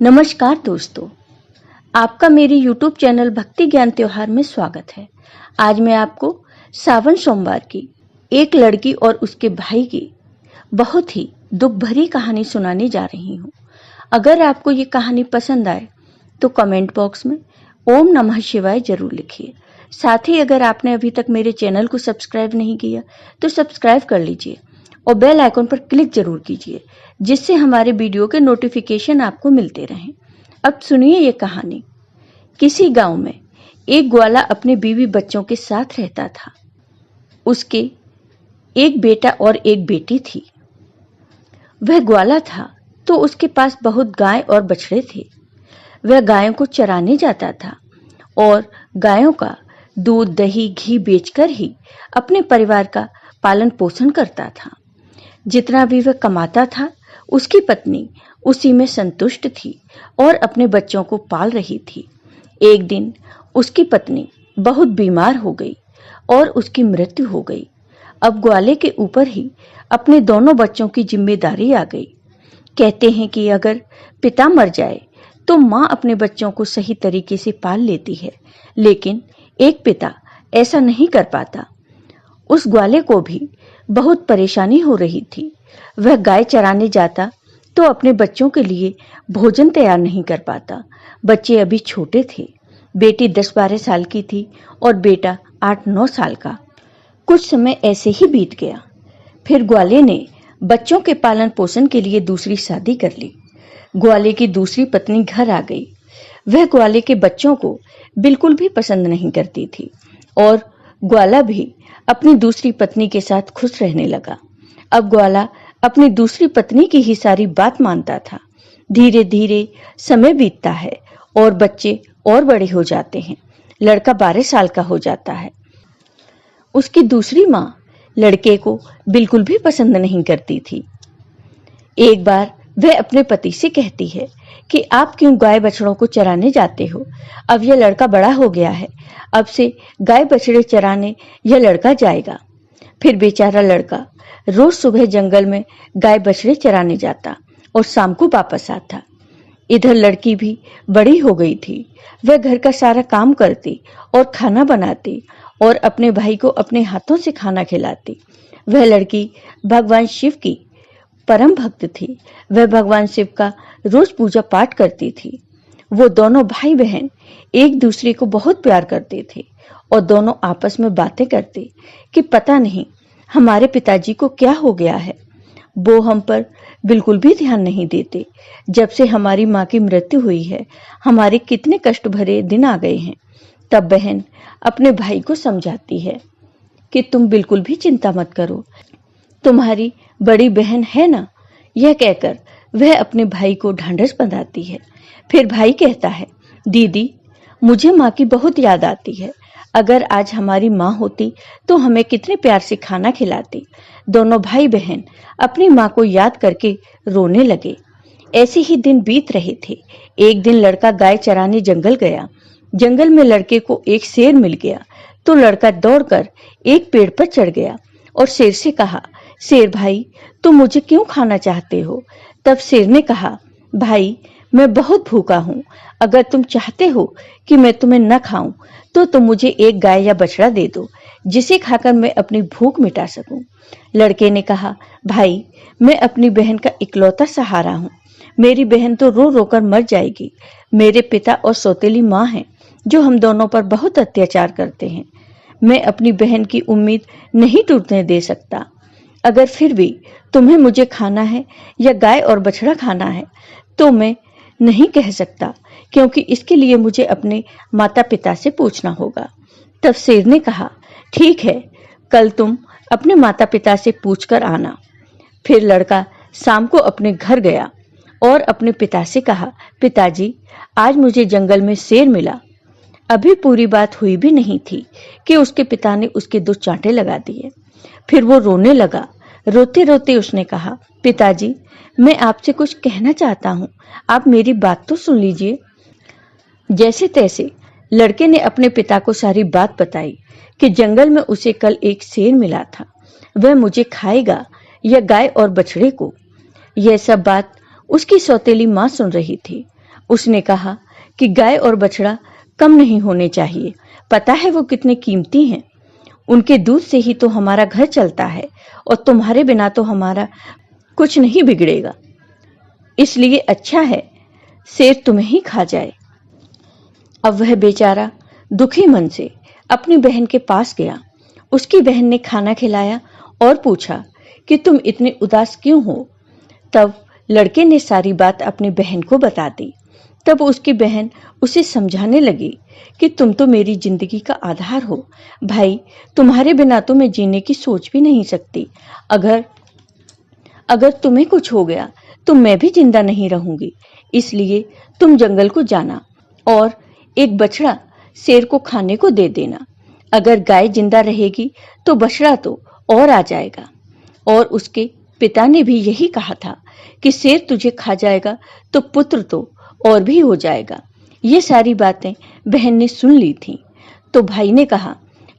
नमस्कार दोस्तों, आपका मेरे YouTube चैनल भक्ति ज्ञान त्योहार में स्वागत है। आज मैं आपको सावन सोमवार की एक लड़की और उसके भाई की बहुत ही दुख भरी कहानी सुनाने जा रही हूँ। अगर आपको ये कहानी पसंद आए तो कमेंट बॉक्स में ओम नमः शिवाय जरूर लिखिए। साथ ही अगर आपने अभी तक मेरे चैनल को सब्सक्राइब नहीं किया तो सब्सक्राइब कर लीजिए और बेल आइकन पर क्लिक जरूर कीजिए, जिससे हमारे वीडियो के नोटिफिकेशन आपको मिलते रहें। अब सुनिए ये कहानी। किसी गांव में एक ग्वाला अपने बीवी बच्चों के साथ रहता था। उसके एक बेटा और एक बेटी थी। वह ग्वाला था तो उसके पास बहुत गाय और बछड़े थे। वह गायों को चराने जाता था और गायों का दूध, दही, घी बेचकर ही अपने परिवार का पालन पोषण करता था। जितना भी वह कमाता था, उसकी पत्नी उसी में संतुष्ट थी और अपने बच्चों को पाल रही थी। एक दिन उसकी पत्नी बहुत बीमार हो गई और उसकी मृत्यु हो गई। अब ग्वाले के ऊपर ही अपने दोनों बच्चों की जिम्मेदारी आ गई। कहते हैं कि अगर पिता मर जाए तो माँ अपने बच्चों को सही तरीके से पाल लेती है, लेकिन एक पिता ऐसा नहीं कर पाता। उस ग्वाले को भी बहुत परेशानी हो रही थी। वह गाय चराने जाता तो अपने बच्चों के लिए भोजन तैयार नहीं कर पाता। बच्चे अभी छोटे थे। बेटी 10-12 साल की थी और बेटा 8-9 साल का। कुछ समय ऐसे ही बीत गया। फिर ग्वाले ने बच्चों के पालन पोषण के लिए दूसरी शादी कर ली। ग्वाले की दूसरी पत्नी घर आ गई। वह ग्वाले के बच्चों को बिल्कुल भी पसंद नहीं करती थी और ग्वाला भी अपनी दूसरी पत्नी के साथ खुश रहने लगा। अब ग्वाला अपनी दूसरी पत्नी की ही सारी बात मानता था। धीरे धीरे समय बीतता है और बच्चे और बड़े हो जाते हैं। लड़का 12 साल का हो जाता है। उसकी दूसरी माँ लड़के को बिल्कुल भी पसंद नहीं करती थी। एक बार वह अपने पति से कहती है कि आप क्यों गाय बछड़ों को चराने जाते हो? अब यह लड़का बड़ा हो गया है, अब से गाय बछड़े चराने यह लड़का जाएगा। फिर बेचारा लड़का रोज सुबह जंगल में गाय बछड़े चराने जाता और शाम को वापस आता। इधर लड़की भी बड़ी हो गई थी। वह घर का सारा काम करती और खाना बनाती और अपने भाई को अपने हाथों से खाना खिलाती। वह लड़की भगवान शिव की परम भक्त थी। वह भगवान शिव का रोज पूजा पाठ करती थी। वो दोनों भाई बहन एक दूसरे को बहुत प्यार करते थे और दोनों आपस में बातें करते कि पता नहीं हमारे पिताजी को क्या हो गया है। वो हम पर बिल्कुल भी ध्यान नहीं देते। जब से हमारी माँ की मृत्यु हुई है, हमारे कितने कष्ट भरे दिन आ गए हैं। तब बहन अपने भाई को समझाती है कि तुम बिल्कुल भी चिंता मत करो, तुम्हारी बड़ी बहन है ना। यह कहकर वह अपने भाई को ढांढस बंधाती है। फिर भाई कहता है, दीदी मुझे माँ की बहुत याद आती है। अगर आज हमारी माँ होती तो हमें कितने प्यार से खाना खिलाती। दोनों भाई बहन अपनी माँ को याद करके रोने लगे। ऐसे ही दिन बीत रहे थे। एक दिन लड़का गाय चराने जंगल गया। जंगल में लड़के को एक शेर मिल गया तो लड़का दौड़कर एक पेड़ पर चढ़ गया और शेर से कहा, शेर भाई तुम मुझे क्यों खाना चाहते हो? तब शेर ने कहा, भाई मैं बहुत भूखा हूँ। अगर तुम चाहते हो कि मैं तुम्हें न खाऊं तो तुम मुझे एक गाय या बछड़ा दे दो, जिसे खाकर मैं अपनी भूख मिटा सकूं। लड़के ने कहा, भाई मैं अपनी बहन का इकलौता सहारा हूँ। मेरी बहन तो रो रो कर मर जाएगी। मेरे पिता और सौतेली माँ हैं जो हम दोनों पर बहुत अत्याचार करते हैं। मैं अपनी बहन की उम्मीद नहीं टूटने दे सकता। अगर फिर भी तुम्हें मुझे खाना है या गाय और बछड़ा खाना है तो मैं नहीं कह सकता, क्योंकि इसके लिए मुझे अपने माता पिता से पूछना होगा। तब शेर ने कहा, ठीक है, कल तुम अपने माता पिता से पूछकर आना। फिर लड़का शाम को अपने घर गया और अपने पिता से कहा, पिताजी आज मुझे जंगल में शेर मिला। अभी पूरी बात हुई भी नहीं थी कि उसके पिता ने उसके 2 चांटे लगा दिए। फिर वो रोने लगा। रोते रोते उसने कहा, पिताजी मैं आपसे कुछ कहना चाहता हूँ, आप मेरी बात तो सुन लीजिए। जैसे तैसे लड़के ने अपने पिता को सारी बात बताई कि जंगल में उसे कल एक शेर मिला था। वह मुझे खाएगा या गाय और बछड़े को। यह सब बात उसकी सौतेली माँ सुन रही थी उसने कहा कि गाय और बछड़ा कम नहीं होने चाहिए। पता है वो कितने कीमती हैं। उनके दूध से ही तो हमारा घर चलता है और तुम्हारे बिना तो हमारा कुछ नहीं बिगड़ेगा। इसलिए अच्छा है शेर तुम्हें ही खा जाए। अब वह बेचारा दुखी मन से अपनी बहन के पास गया। उसकी बहन ने खाना खिलाया और पूछा कि तुम इतने उदास क्यों हो। तब लड़के ने सारी बात अपनी बहन को बता दी। तब उसकी बहन उसे समझाने लगी कि तुम तो मेरी जिंदगी का आधार हो भाई, तुम्हारे बिना तो मैं जीने की सोच भी नहीं सकती। अगर अगर तुम्हें कुछ हो गया तो मैं भी जिंदा नहीं रहूंगी। इसलिए तुम जंगल को जाना और एक बछड़ा शेर को खाने को दे देना। अगर गाय जिंदा रहेगी तो बछड़ा तो और आ जाएगा। और उसके पिता ने भी यही कहा था कि शेर तुझे खा जाएगा तो पुत्र तो और भी हो जाएगा। ये सारी बातें बहन ने सुन ली थीं। तो भाई ने कहा,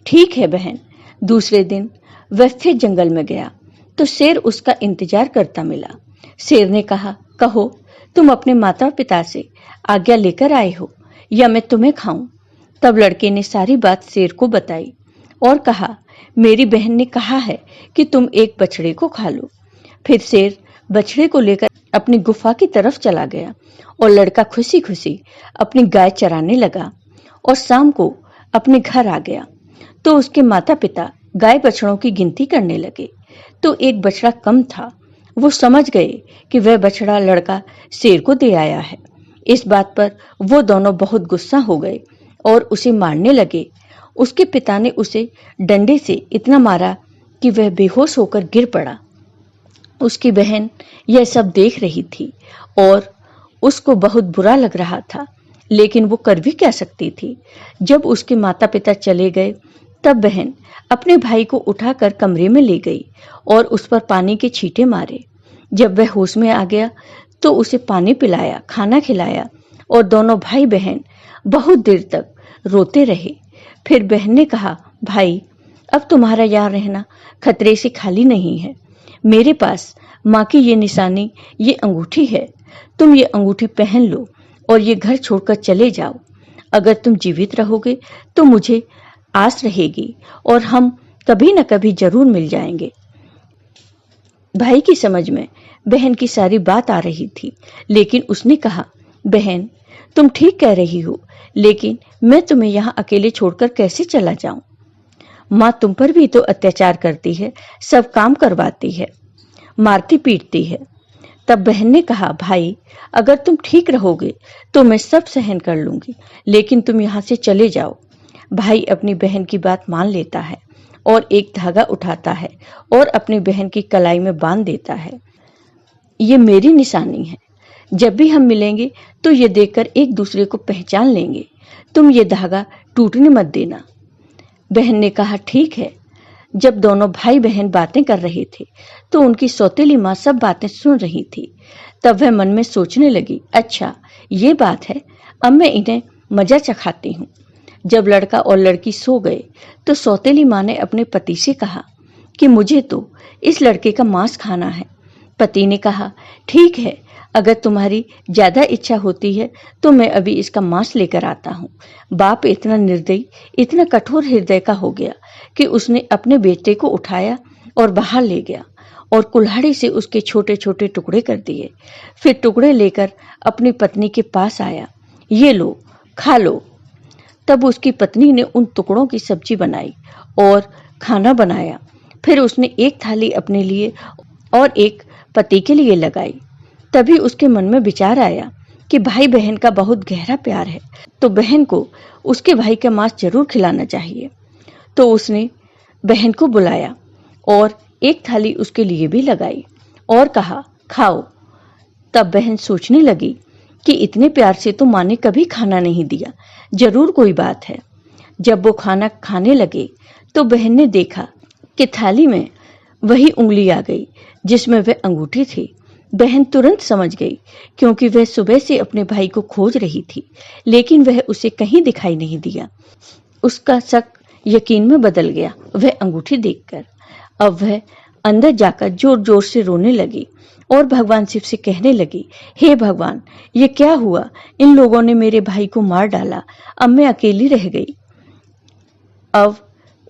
ठीक है बहन। दूसरे दिन वह फिर जंगल में गया तो शेर उसका इंतजार करता मिला। शेर ने कहा, कहो तुम अपने माता पिता से आज्ञा लेकर आए हो या मैं तुम्हें खाऊं। तब लड़के ने सारी बात शेर को बताई और कहा, मेरी बहन ने कहा है कि तुम एक बछड़े को खा लो। फिर शेर बछड़े को लेकर अपनी गुफा की तरफ चला गया और लड़का खुशी खुशी अपनी गाय चराने लगा और शाम को अपने घर आ गया तो उसके माता पिता गाय बछड़ों की गिनती करने लगे तो एक बछड़ा कम था। वो समझ गए कि वह बछड़ा लड़का शेर को दे आया है। इस बात पर वो दोनों बहुत गुस्सा हो गए और उसे मारने लगे। उसके पिता ने उसे डंडे से इतना मारा कि वह बेहोश होकर गिर पड़ा। उसकी बहन यह सब देख रही थी और उसको बहुत बुरा लग रहा था, लेकिन वो कर भी क्या सकती थी। जब उसके माता पिता चले गए तब बहन अपने भाई को उठाकर कमरे में ले गई और उस पर पानी के छींटे मारे। जब वह होश में आ गया तो उसे पानी पिलाया, खाना खिलाया और दोनों भाई बहन बहुत देर तक रोते रहे। फिर बहन ने कहा, भाई अब तुम्हारा यहाँ रहना खतरे से खाली नहीं है। मेरे पास माँ की ये निशानी, ये अंगूठी है। तुम ये अंगूठी पहन लो और ये घर छोड़कर चले जाओ। अगर तुम जीवित रहोगे तो मुझे आस रहेगी और हम कभी न कभी जरूर मिल जाएंगे। भाई की समझ में बहन की सारी बात आ रही थी, लेकिन उसने कहा, बहन तुम ठीक कह रही हो, लेकिन मैं तुम्हें यहाँ अकेले छोड़कर कैसे चला जाऊं। माँ तुम पर भी तो अत्याचार करती है, सब काम करवाती है, मारती पीटती है। तब बहन ने कहा, भाई अगर तुम ठीक रहोगे तो मैं सब सहन कर लूंगी, लेकिन तुम यहाँ से चले जाओ। भाई अपनी बहन की बात मान लेता है और एक धागा उठाता है और अपनी बहन की कलाई में बांध देता है। ये मेरी निशानी है, जब भी हम मिलेंगे तो ये देखकर एक दूसरे को पहचान लेंगे। तुम ये धागा टूटने मत देना। बहन ने कहा, ठीक है। जब दोनों भाई बहन बातें कर रहे थे तो उनकी सौतेली माँ सब बातें सुन रही थी। तब वह मन में सोचने लगी, अच्छा ये बात है, अब मैं इन्हें मजा चखाती हूँ। जब लड़का और लड़की सो गए तो सौतेली माँ ने अपने पति से कहा कि मुझे तो इस लड़के का मांस खाना है। पति ने कहा, ठीक है, अगर तुम्हारी ज्यादा इच्छा होती है तो मैं अभी इसका मांस लेकर आता हूँ। बाप इतना निर्दयी, इतना कठोर हृदय का हो गया कि उसने अपने बेटे को उठाया और बाहर ले गया और कुल्हाड़ी से उसके छोटे छोटे टुकड़े कर दिए। फिर टुकड़े लेकर अपनी पत्नी के पास आया, ये लो खा लो। तब उसकी पत्नी ने उन टुकड़ों की सब्जी बनाई और खाना बनाया। फिर उसने एक थाली अपने लिए और एक पति के लिए लगाई। तभी उसके मन में विचार आया कि भाई बहन का बहुत गहरा प्यार है, तो बहन को उसके भाई का मांस जरूर खिलाना चाहिए। तो उसने बहन को बुलाया और एक थाली उसके लिए भी लगाई और कहा, खाओ। तब बहन सोचने लगी कि इतने प्यार से तो माँ ने कभी खाना नहीं दिया, जरूर कोई बात है। जब वो खाना खाने लगे तो बहन ने देखा कि थाली में वही उंगली आ गई जिसमें वह अंगूठी थी। बहन तुरंत समझ गई, क्योंकि वह सुबह से अपने भाई को खोज रही थी, लेकिन वह उसे कहीं दिखाई नहीं दिया। उसका शक यकीन में बदल गया वह अंगूठी देखकर। अब वह अंदर जाकर जोर जोर से रोने लगी और भगवान शिव से कहने लगी, हे भगवान, ये क्या हुआ? इन लोगों ने मेरे भाई को मार डाला। अब मैं अकेली रह गई। अब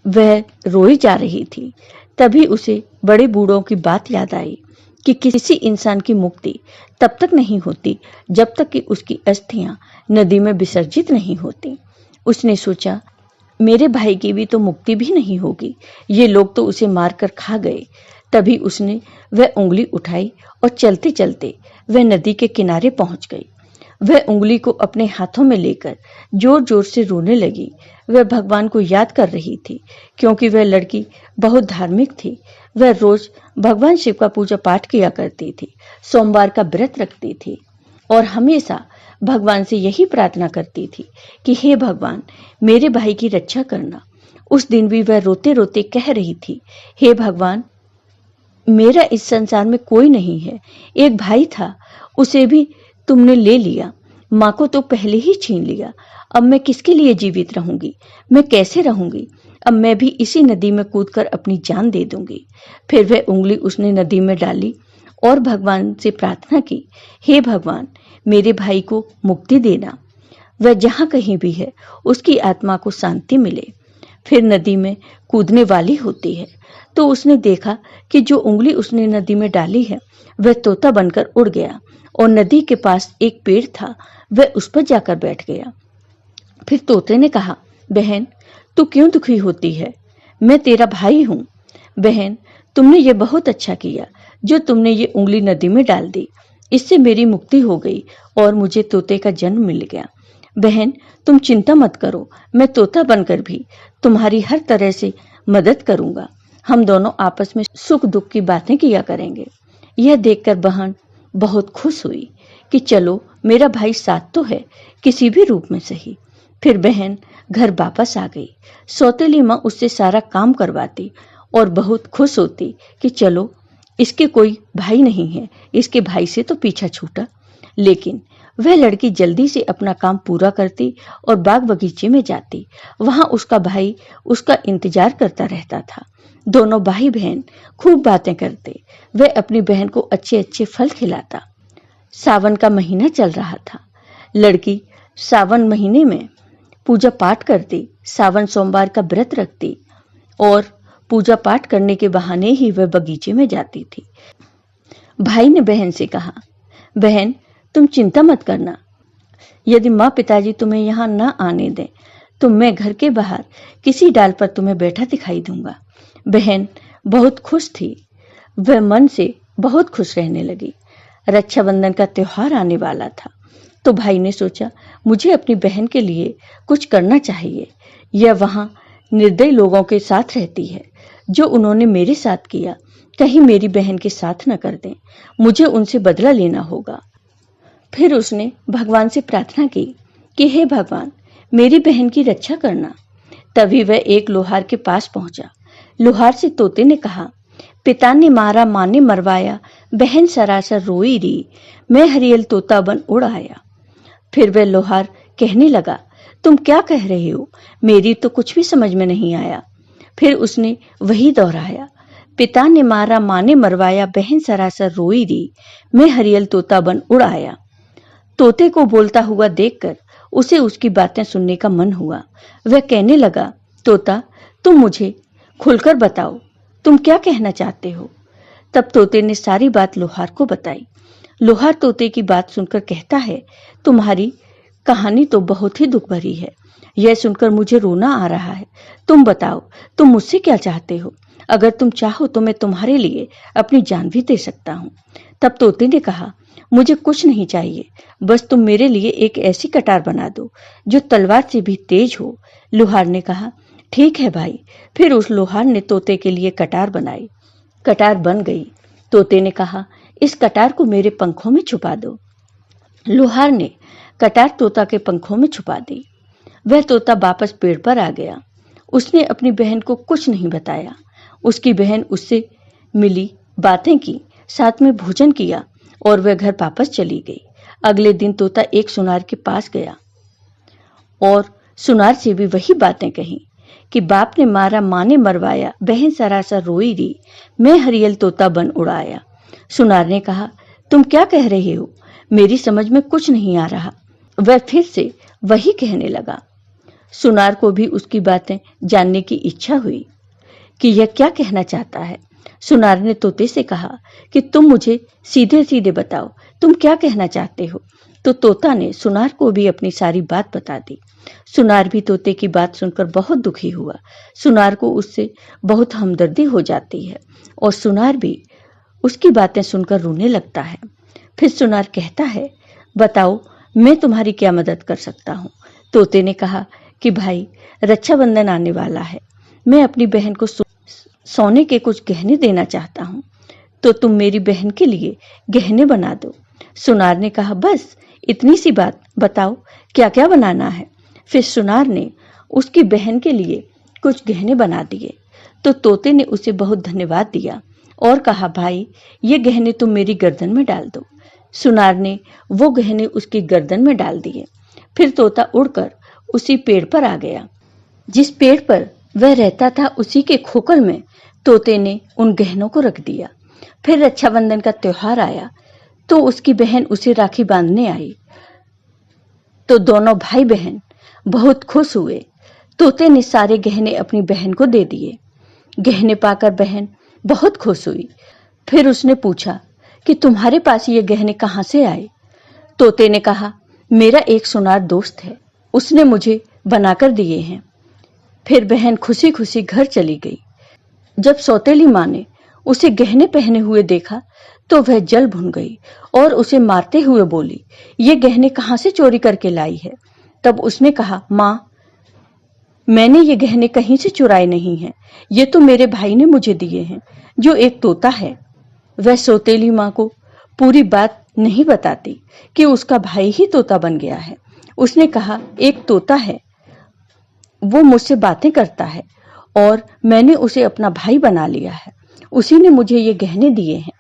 वह रोई जा रही थी। तभी उसे बड़े बूढ़ों की बात याद आई कि किसी इंसान की मुक्ति तब तक नहीं होती जब तक कि उसकी अस्थियां नदी में विसर्जित नहीं होती। उसने सोचा, मेरे भाई की भी तो मुक्ति भी नहीं होगी, ये लोग तो उसे मारकर खा गए। तभी उसने वह उंगली उठाई और चलते चलते वह नदी के किनारे पहुंच गई। वह उंगली को अपने हाथों में लेकर जोर जोर से रोने लगी। वह भगवान को याद कर रही थी, क्योंकि वह लड़की बहुत धार्मिक थी। वह रोज भगवान शिव का पूजा पाठ किया करती थी, सोमवार का व्रत रखती थी और हमेशा भगवान से यही प्रार्थना करती थी कि हे भगवान, मेरे भाई की रक्षा करना। उस दिन भी वह रोते रोते कह रही थी, हे भगवान, मेरा इस संसार में कोई नहीं है। एक भाई था, उसे भी तुमने ले लिया। माँ को तो पहले ही छीन लिया। अब मैं किसके लिए जीवित रहूंगी? मैं कैसे रहूंगी? अब मैं भी इसी नदी में कूदकर अपनी जान दे दूंगी। फिर वह उंगली उसने नदी में डाली और भगवान से प्रार्थना की, हे भगवान, मेरे भाई को मुक्ति देना। वह जहां कहीं भी है, उसकी आत्मा को शांति मिले। फिर नदी में कूदने वाली होती है तो उसने देखा कि जो उंगली उसने नदी में डाली है वह तोता बनकर उड़ गया और नदी के पास एक पेड़ था, वह उस पर जाकर बैठ गया। फिर तोते ने कहा, बहन, तू क्यों दुखी होती है? मैं तेरा भाई हूं। बहन, तुमने ये बहुत अच्छा किया जो तुमने ये उंगली नदी में डाल दी। इससे मेरी मुक्ति हो गई और मुझे तोते का जन्म मिल गया। बहन, तुम चिंता मत करो, मैं तोता बनकर भी तुम्हारी हर तरह से मदद करूंगा। हम दोनों आपस में सुख दुख की बातें किया करेंगे। यह देखकर बहन बहुत खुश हुई कि चलो, मेरा भाई साथ तो है, किसी भी रूप में सही। फिर बहन घर वापस आ गई। सौतेली माँ उससे सारा काम करवाती और बहुत खुश होती कि चलो, इसके कोई भाई नहीं है, इसके भाई से तो पीछा छूटा। लेकिन वह लड़की जल्दी से अपना काम पूरा करती और बाग बगीचे में जाती। वहां उसका भाई उसका इंतजार करता रहता था। दोनों भाई बहन खूब बातें करते। वह अपनी बहन को अच्छे अच्छे फल खिलाता। सावन का महीना चल रहा था। लड़की सावन महीने में पूजा पाठ करती, सावन सोमवार का व्रत रखती और पूजा पाठ करने के बहाने ही वह बगीचे में जाती थी। भाई ने बहन से कहा, बहन, तुम चिंता मत करना। यदि माँ पिताजी तुम्हें यहाँ न आने दें तो मैं घर के बाहर किसी डाल पर तुम्हें बैठा दिखाई दूंगा। बहन बहुत खुश थी। वह मन से बहुत खुश रहने लगी। रक्षाबंधन का त्योहार आने वाला था तो भाई ने सोचा, मुझे अपनी बहन के लिए कुछ करना चाहिए। यह वहां निर्दयी लोगों के साथ रहती है। जो उन्होंने मेरे साथ किया, कहीं मेरी बहन के साथ न कर दें। मुझे उनसे बदला लेना होगा। फिर उसने भगवान से प्रार्थना की कि हे भगवान, मेरी बहन की रक्षा करना। तभी वह एक लोहार के पास पहुंचा। लोहार से तोते ने कहा, पिता ने मारा, माँ ने मरवाया, बहन सरासर रोई री, मैं हरियल तोता बन उड़ आया। फिर वह लोहार कहने लगा, तुम क्या कह रहे हो? मेरी तो कुछ भी समझ में नहीं आया। फिर उसने वही दोहराया, पिता ने मारा, माँ ने मरवाया, बहन सरासर रोई री, मैं हरियल तोता बन उड़ आया। तोते को बोलता हुआ देखकर उसे उसकी बातें सुनने का मन हुआ। वह कहने लगा, तोता, तुम मुझे खुलकर बताओ, तुम क्या कहना चाहते हो? तब तोते ने सारी बात लोहार को बताई। लोहार तोते की बात सुनकर कहता है, तुम्हारी कहानी तो बहुत ही दुख भरी है। यह सुनकर मुझे रोना आ रहा है। तुम बताओ, तुम मुझसे क्या चाहते हो? अगर तुम चाहो तो मैं तुम्हारे लिए अपनी जान भी दे सकता हूँ। तब तोते ने कहा, मुझे कुछ नहीं चाहिए, बस तुम मेरे लिए एक ऐसी कटार बना दो जो तलवार से भी तेज हो। लोहार ने कहा, ठीक है भाई। फिर उस लोहार ने तोते के लिए कटार बनाई। कटार बन गई। तोते ने कहा, इस कटार को मेरे पंखों में छुपा दो। लोहार ने कटार तोता के पंखों में छुपा दी। वह तोता वापस पेड़ पर आ गया। उसने अपनी बहन को कुछ नहीं बताया। उसकी बहन उससे मिली, बातें की, साथ में भोजन किया और वह घर वापस चली गई। अगले दिन तोता एक सुनार के पास गया और सुनार से भी वही बातें कही कि बाप ने मारा, माँ ने मरवाया, बहन सरासर रोई री, मैं हरियल तोता बन उड़ाया। सुनार ने कहा, तुम क्या कह रहे हो? मेरी समझ में कुछ नहीं आ रहा। वह फिर से वही कहने लगा। सुनार को भी उसकी बातें जानने की इच्छा हुई कि यह क्या कहना चाहता है। सुनार ने तोते से कहा कि तुम मुझे सीधे सीधे बताओ, तुम क्या कहना चाहते हो? तो तोता ने सुनार को भी अपनी सारी बात बता दी। सुनार भी तोते की बात सुनकर बहुत दुखी हुआ। सुनार को उससे बहुत हमदर्दी हो जाती है और सुनार भी उसकी बातें सुनकर रोने लगता है। फिर सुनार कहता है, बताओ मैं तुम्हारी क्या मदद कर सकता हूँ? तोते ने कहा कि भाई, रक्षाबंधन आने वाला है, मैं अपनी बहन को सोने के कुछ गहने देना चाहता हूँ, तो तुम मेरी बहन के लिए गहने बना दो। सुनार ने कहा, बस इतनी सी बात, बताओ क्या क्या बनाना है? फिर सुनार ने उसकी बहन के लिए कुछ गहने बना दिए। तो तोते ने उसे बहुत धन्यवाद दिया और कहा, भाई ये गहने तुम मेरी गर्दन में डाल दो। सुनार ने वो गहने उसकी गर्दन में डाल दिए। फिर तोता उड़कर उसी पेड़ पर आ गया। जिस पेड़ पर वह रहता था उसी के खोखल में तोते ने उन गहनों को रख दिया। फिर रक्षाबंधन का त्योहार आया तो उसकी बहन उसे राखी बांधने आई। तो दोनों भाई बहन बहुत खुश हुए। तोते ने सारे गहने अपनी बहन को दे दिए। गहने पाकर बहन बहुत खुश हुई। फिर उसने पूछा कि तुम्हारे पास ये गहने कहाँ से आए? तोते ने कहा, मेरा एक सुनार दोस्त है, उसने मुझे बनाकर दिए हैं। फिर बहन खुशी खुशी घर चली गई। जब सौतेली माँ ने उसे गहने पहने हुए देखा तो वह जल भुन गई और उसे मारते हुए बोली, ये गहने कहाँ से चोरी करके लाई है? तब उसने कहा, माँ, मैंने ये गहने कहीं से चुराए नहीं हैं, ये तो मेरे भाई ने मुझे दिए हैं, जो एक तोता है। वह सौतेली माँ को पूरी बात नहीं बताती कि उसका भाई ही तोता बन गया है। उसने कहा, एक तोता है, वो मुझसे बातें करता है और मैंने उसे अपना भाई बना लिया है, उसी ने मुझे ये गहने दिए हैं।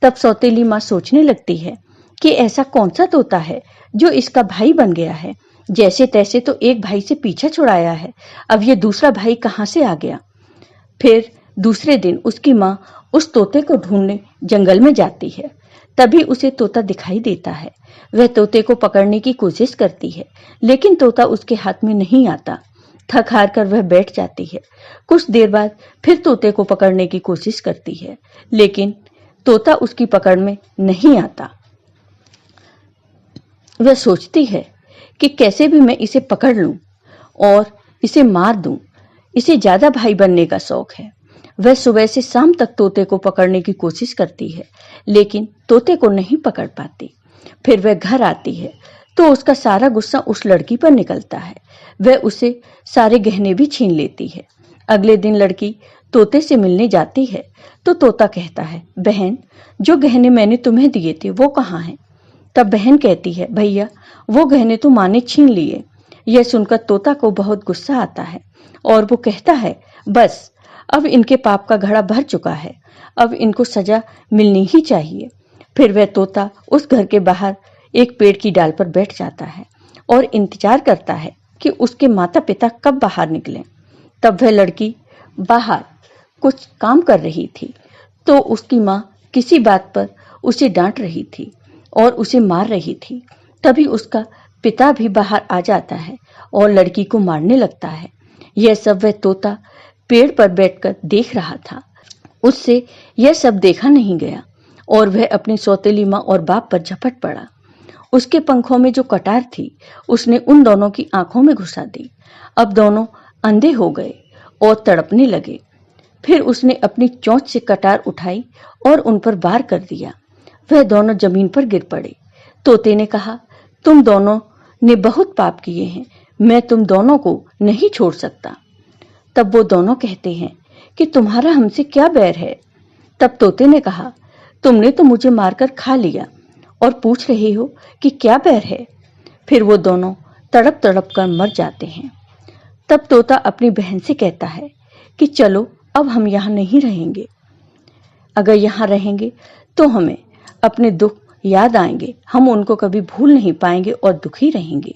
तब सौतेली माँ सोचने लगती है कि ऐसा कौन सा तोता है जो इसका भाई बन गया है। जैसे तैसे तो एक भाई से पीछा छुड़ाया है, अब ये दूसरा भाई कहाँ से आ गया? फिर दूसरे दिन उसकी माँ उस तोते को ढूंढने जंगल में जाती है। तभी उसे तोता दिखाई देता है। वह तोते को पकड़ने की कोशिश करती है, लेकिन तोता उसके हाथ में नहीं आता। थक हार कर वह बैठ जाती है। कुछ देर बाद फिर तोते को पकड़ने की कोशिश करती है, लेकिन तोता उसकी पकड़ में नहीं आता। वह सोचती है कि कैसे भी मैं इसे पकड़ लूं और इसे मार दूं। इसे ज्यादा भाई बनने का शौक है। वह सुबह से शाम तक तोते को पकड़ने की कोशिश करती है, लेकिन तोते को नहीं पकड़ पाती। फिर वह घर आती है तो उसका सारा गुस्सा उस लड़की पर निकलता है। वह उसे सारे गहने भी छीन लेती है। अगले दिन लड़की तोते से मिलने जाती है तो तोता कहता है, बहन, जो गहने मैंने तुम्हें दिए थे वो कहाँ हैं? तब बहन कहती है, भैया, वो गहने तो माँ ने छीन लिए। यह सुनकर तोता को बहुत गुस्सा आता है और वो कहता है, बस अब इनके पाप का घड़ा भर चुका है, अब इनको सजा मिलनी ही चाहिए। फिर वह तोता उस घर के बाहर एक पेड़ की डाल पर बैठ जाता है और इंतजार करता है कि उसके माता पिता कब बाहर निकलें। तब वह लड़की बाहर कुछ काम कर रही थी तो उसकी माँ किसी बात पर उसे डांट रही थी और उसे मार रही थी। तभी उसका पिता भी बाहर आ जाता है और लड़की को मारने लगता है। यह सब वह तोता पेड़ पर बैठकर देख रहा था। उससे यह सब देखा नहीं गया और वह अपनी सौतेली माँ और बाप पर झपट पड़ा। उसके पंखों में जो कटार थी उसने उन दोनों की आंखों में घुसा दी। अब दोनों अंधे हो गए और तड़पने लगे। फिर उसने अपनी चोंच से कटार उठाई और उन पर वार कर दिया। वह दोनों जमीन पर गिर पड़े। तोते ने कहा, तुम दोनों ने बहुत पाप किए हैं, मैं तुम दोनों को नहीं छोड़ सकता। तब वो दोनों कहते हैं कि तुम्हारा हमसे क्या बैर है? तब तोते ने कहा, तुमने तो मुझे मारकर खा लिया और पूछ रहे हो कि क्या बैर है? फिर वो दोनों तड़प तड़प कर मर जाते हैं। तब तोता अपनी बहन से कहता है कि चलो अब हम यहाँ नहीं रहेंगे। अगर यहाँ रहेंगे तो हमें अपने दुख याद आएंगे, हम उनको कभी भूल नहीं पाएंगे और दुखी रहेंगे।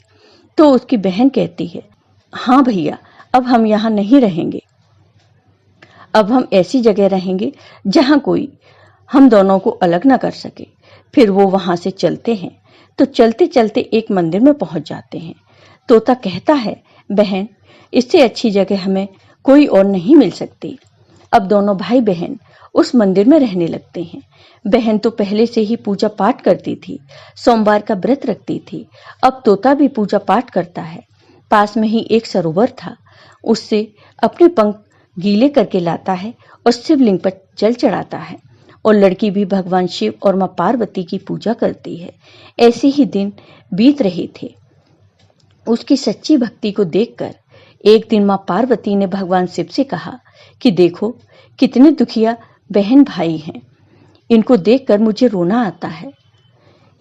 तो उसकी बहन कहती है, हाँ भैया, अब हम यहाँ नहीं रहेंगे। अब हम ऐसी जगह रहेंगे जहाँ कोई हम दोनों को अलग न कर सके। फिर वो वहां से चलते हैं तो चलते चलते एक मंदिर में पहुंच जाते हैं। तोता कहता है, बहन, इससे अच्छी जगह हमें कोई और नहीं मिल सकती। अब दोनों भाई बहन उस मंदिर में रहने लगते हैं। बहन तो पहले से ही पूजा पाठ करती थी, सोमवार का व्रत रखती थी। अब तोता भी पूजा पाठ करता है। पास में ही एक सरोवर था, उससे अपने पंख गीले करके लाता है और शिवलिंग पर जल चढ़ाता है। और लड़की भी भगवान शिव और मां पार्वती की पूजा करती है। ऐसे ही दिन बीत रहे थे। उसकी सच्ची भक्ति को देखकर एक दिन मां पार्वती ने भगवान शिव से कहा कि देखो, कितने दुखिया बहन भाई हैं। इनको देखकर मुझे रोना आता है।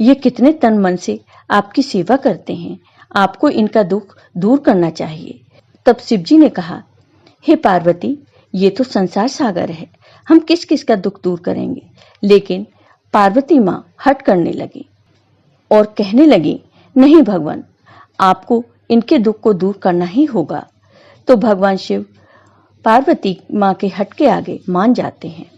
ये कितने तन मन से आपकी सेवा करते हैं। आपको इनका दुख दूर करना चाहिए। तब शिव जी ने कहा, हे पार्वती, ये तो संसार सागर है, हम किस किस का दुख दूर करेंगे। लेकिन पार्वती मां हट करने लगी और कहने लगी, नहीं भगवान, आपको इनके दुख को दूर करना ही होगा। तो भगवान शिव पार्वती मां के हट के आगे मान जाते हैं।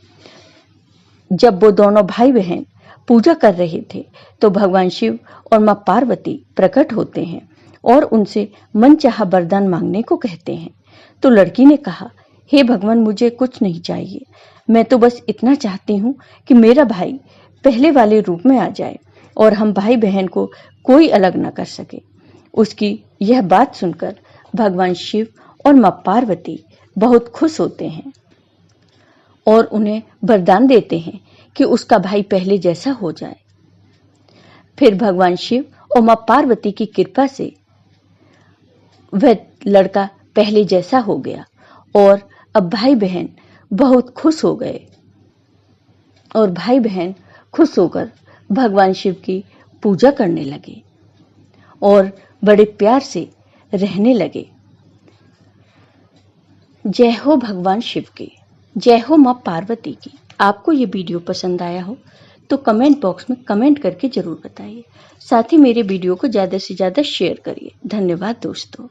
जब वो दोनों भाई बहन पूजा कर रहे थे तो भगवान शिव और मां पार्वती प्रकट होते हैं और उनसे मनचाहा वरदान मांगने को कहते हैं। तो लड़की ने कहा, हे भगवान, मुझे कुछ नहीं चाहिए। मैं तो बस इतना चाहती हूँ कि मेरा भाई पहले वाले रूप में आ जाए और हम भाई बहन को कोई अलग न कर सके। उसकी यह बात सुनकर भगवान शिव और मां पार्वती बहुत खुश होते हैं और उन्हें वरदान देते हैं कि उसका भाई पहले जैसा हो जाए। फिर भगवान शिव और मां पार्वती की कृपा से वह लड़का पहले जैसा हो गया और अब भाई बहन बहुत खुश हो गए और भाई बहन खुश होकर भगवान शिव की पूजा करने लगे और बड़े प्यार से रहने लगे। जय हो भगवान शिव की, जय हो मां पार्वती की। आपको ये वीडियो पसंद आया हो तो कमेंट बॉक्स में कमेंट करके जरूर बताइए। साथ ही मेरे वीडियो को ज़्यादा से ज़्यादा शेयर करिए। धन्यवाद दोस्तों।